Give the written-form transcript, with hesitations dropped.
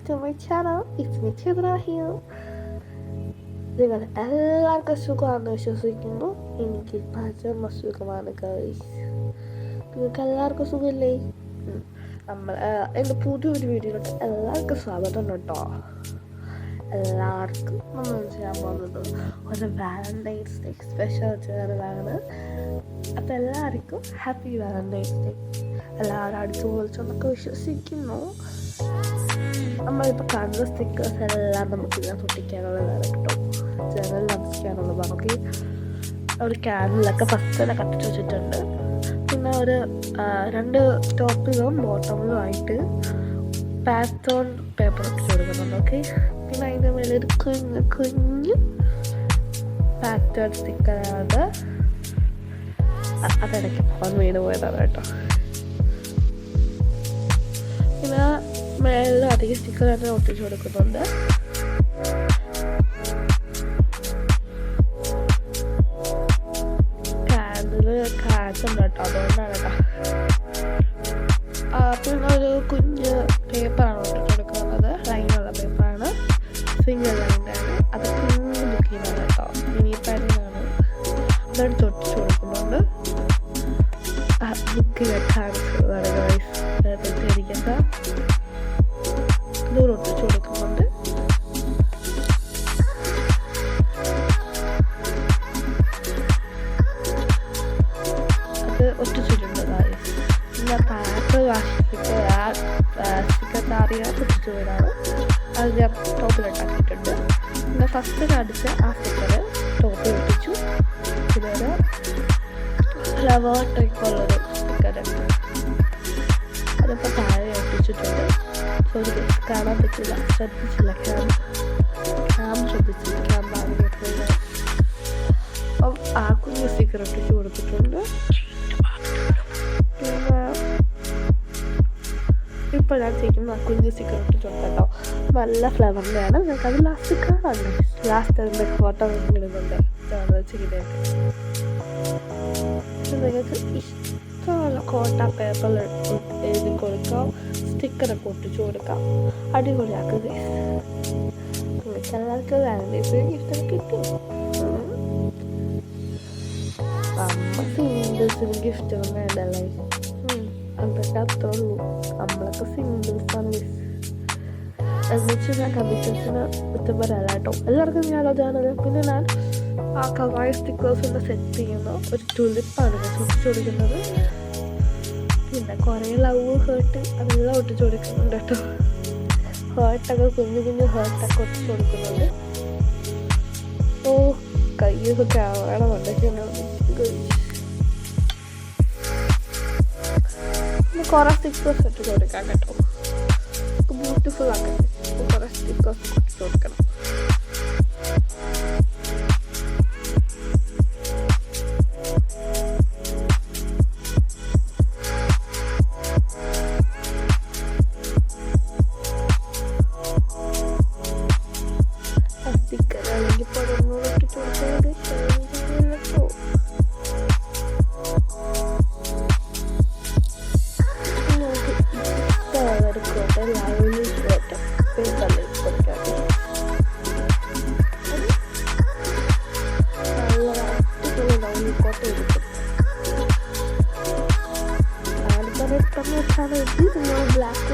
to my channel. It's me Chidra here. നിങ്ങൾ എല്ലാവർക്കും സുഖമാണെന്ന് വിശ്വസിക്കുന്നു. എനിക്ക് പരമ സുഖമാണ് ഗൈസ്. നിങ്ങൾക്ക് എല്ലാവർക്കും സുഖമില്ലേ? നമ്മൾ എൻ്റെ പുതിയൊരു വീഡിയോയിലോട്ട് എല്ലാവർക്കും സ്വാഗതം കേട്ടോ. എല്ലാവർക്കും നമ്മൾ ചെയ്യാൻ പോകുന്നത് ഒരു വാലന്റൈൻസ് ഡേ സ്പെഷ്യൽ ചേർന്നാണ്. അപ്പോൾ എല്ലാവർക്കും ഹാപ്പി വാലന്റൈൻസ് ഡേ. എല്ലാവരും അടിച്ചു പൊളിച്ചോന്നൊക്കെ വിശ്വസിക്കുന്നു. നമ്മളിപ്പോൾ കാണുന്ന സ്റ്റിക്കേഴ്സ് എല്ലാം നമുക്ക് ഇതിനകത്ത് ഒട്ടിക്കാനുള്ളതാണ് കേട്ടോ. ജനലിൽ അടിക്കാനുള്ളതാണ്. ഓക്കെ, ഒരു ക്യാനിലൊക്കെ ഫസ്റ്റ് തന്നെ കത്തിച്ച് വെച്ചിട്ടുണ്ട്. പിന്നെ ഒരു 2 ടോപ്പിലും ബോട്ടമിലും ആയിട്ട് പാറ്റേൺ പേപ്പർ ഒട്ടിച്ച് കൊടുക്കുന്നുണ്ട്. ഓക്കെ, പിന്നെ അതിൻ്റെ മേലെ ഒരു കുഞ്ഞു പാറ്റേൺ സ്റ്റിക്കറാണ്. അതിടയ്ക്ക് പോകാൻ വീണ് പോയതാണ് കേട്ടോ. പിന്നെ മേളിൽ അധികം സ്റ്റിക്കർ തന്നെ ഒട്ടിച്ച് കൊടുക്കുന്നുണ്ട്. ക്യാൻഡില് കാറ്റുണ്ട് കേട്ടോ, അതുകൊണ്ടാണ് കേട്ടോ. പിന്നെ ഒരു കുഞ്ഞ് പേപ്പറാണ് ഒട്ടിച്ച് കൊടുക്കുന്നത്. ലൈനുള്ള പേപ്പറാണ്, സിംഗിൾ ലൈനാണ്. അത് കുഞ്ഞ് ബുക്കിനാണ് കേട്ടോ, മിനി പാഡിനാണ്. അതെടുത്ത് ഒട്ടിച്ച് കൊടുക്കുന്നുണ്ട്. ബുക്ക് കാണിക്കുന്നതാണ് ഗൈസ്, തെറ്റിദ്ധരിക്കണ്ട. ഇതോടെ ഒട്ടിച്ച് കൊടുക്കുന്നുണ്ട്. അത് ഒട്ടിച്ചിട്ടുണ്ട് ഗൈസ്. പിന്നെ പാക്ക് വാഷിച്ചിട്ട് സ്റ്റിക്കർ താറിയാൽ ഒട്ടിച്ചു പോയതാണ്. അത് ഞാൻ ടോപ്പിലുണ്ടാക്കിയിട്ടുണ്ട്. പിന്നെ ഫസ്റ്റ് കാണിച്ച ആ സ്റ്റിക്കർ ടോപ്പിൽ ഒട്ടിച്ചു. പിന്നെ ഒരു ഫ്ലവർ ടൈപ്പുള്ളൊരു സ്റ്റിക്കർ അതിപ്പോൾ താഴെ ഒട്ടിച്ചിട്ടുണ്ട്. സോറി, കാണാൻ പറ്റില്ല, ശ്രദ്ധിച്ചില്ല. ക്യാം ശ്രദ്ധിച്ചില്ല, ക്യാം ഭാഗത്ത്. അപ്പം ആ കുഞ്ഞ് സ്റ്റിക്കർ ഒട്ടിച്ച് കൊടുത്തിട്ടുണ്ട്. പിന്നെ ഇപ്പോൾ ഞാൻ ചെയ്യുന്ന ആ കുഞ്ഞ് സ്റ്റിക്കർ ഒട്ടിച്ചിട്ടുണ്ട് കേട്ടോ. നല്ല ഫ്ലവറിൻ്റെയാണ്. ഞങ്ങൾക്കത് ലാസ്റ്റ് കാണാം. ലാസ്റ്റ് അതിൻ്റെ ഫോട്ടോ ഇടുന്നുണ്ട് ചെയ്യുന്നത്. നിങ്ങൾക്ക് ഇഷ്ടമുള്ള കോട്ട പേപ്പറിൽ എഴുതി കൊടുക്കാം, സ്റ്റിക്കറൊക്കെ ഒട്ടിച്ചു കൊടുക്കാം. അടിപൊളിയാക്കുക. നിങ്ങൾക്ക് എല്ലാവർക്കും വാലന്റൈൻസ് ഗിഫ്റ്റൊക്കെ കിട്ടും. അമ്മ സിംഗിൾസിന് ഗിഫ്റ്റ് ഒന്നും വേണ്ടല്ലേ. അതൊക്കെ അത്രേ ഉള്ളൂ. നമ്മളൊക്കെ സിംഗിൾസാണ്. എന്നുവെച്ച് ഞാൻ കമ്പ്യൂട്ടേഴ്സിന് കുറ്റം പറയാല കേട്ടോ. എല്ലാവർക്കും ഞാനതാണ്. പിന്നെ ഞാൻ ആ കവായ സ്റ്റിക്കേഴ്സിൻ്റെ സെറ്റ് ചെയ്യുന്ന ഒരു ടുലിപ്പാണ് ഒട്ടിച്ചു കൊടുക്കുന്നത്. പിന്നെ കുറേ ലവ് ഹേർട്ട് അതെല്ലാം ഒട്ടിച്ചു കൊടുക്കുന്നുണ്ട് കേട്ടോ. ഹേർട്ടൊക്കെ കുഞ്ഞു കുഞ്ഞു ഹേർട്ടൊക്കെ ഒട്ടിച്ചു കൊടുക്കുന്നുണ്ട്. ഓ, കയ്യൊക്കെ ക്യാമറയുണ്ടെങ്കിൽ പിന്നെ കുറേ സ്റ്റിക്കേഴ്സ് ഒട്ടിച്ചു കൊടുക്കാം കേട്ടോ. ബ്യൂട്ടിഫുൾ ആക്കട്ടെ. കുറേ സ്റ്റിക്കേഴ്സ് ഒട്ടിച്ചു കൊടുക്കണം. സ്റ്റിക്കറാണെങ്കിൽ പടർന്നു ഒട്ടിച്ചു കൊടുക്കുന്നത് കേട്ടോ. ഇഷ്ടമായിരിക്കട്ടെ. ലൈവിൽ കേട്ടോ പേപ്പറിൽ കൊടുക്കാം. നല്ല അടിപൊളി ലൈവിൽ കോട്ട എടുക്കും. ആൾക്കാരെ ഇഷ്ടം വെച്ചാണ്. ഇത് നിങ്ങൾ ബ്ലാക്ക്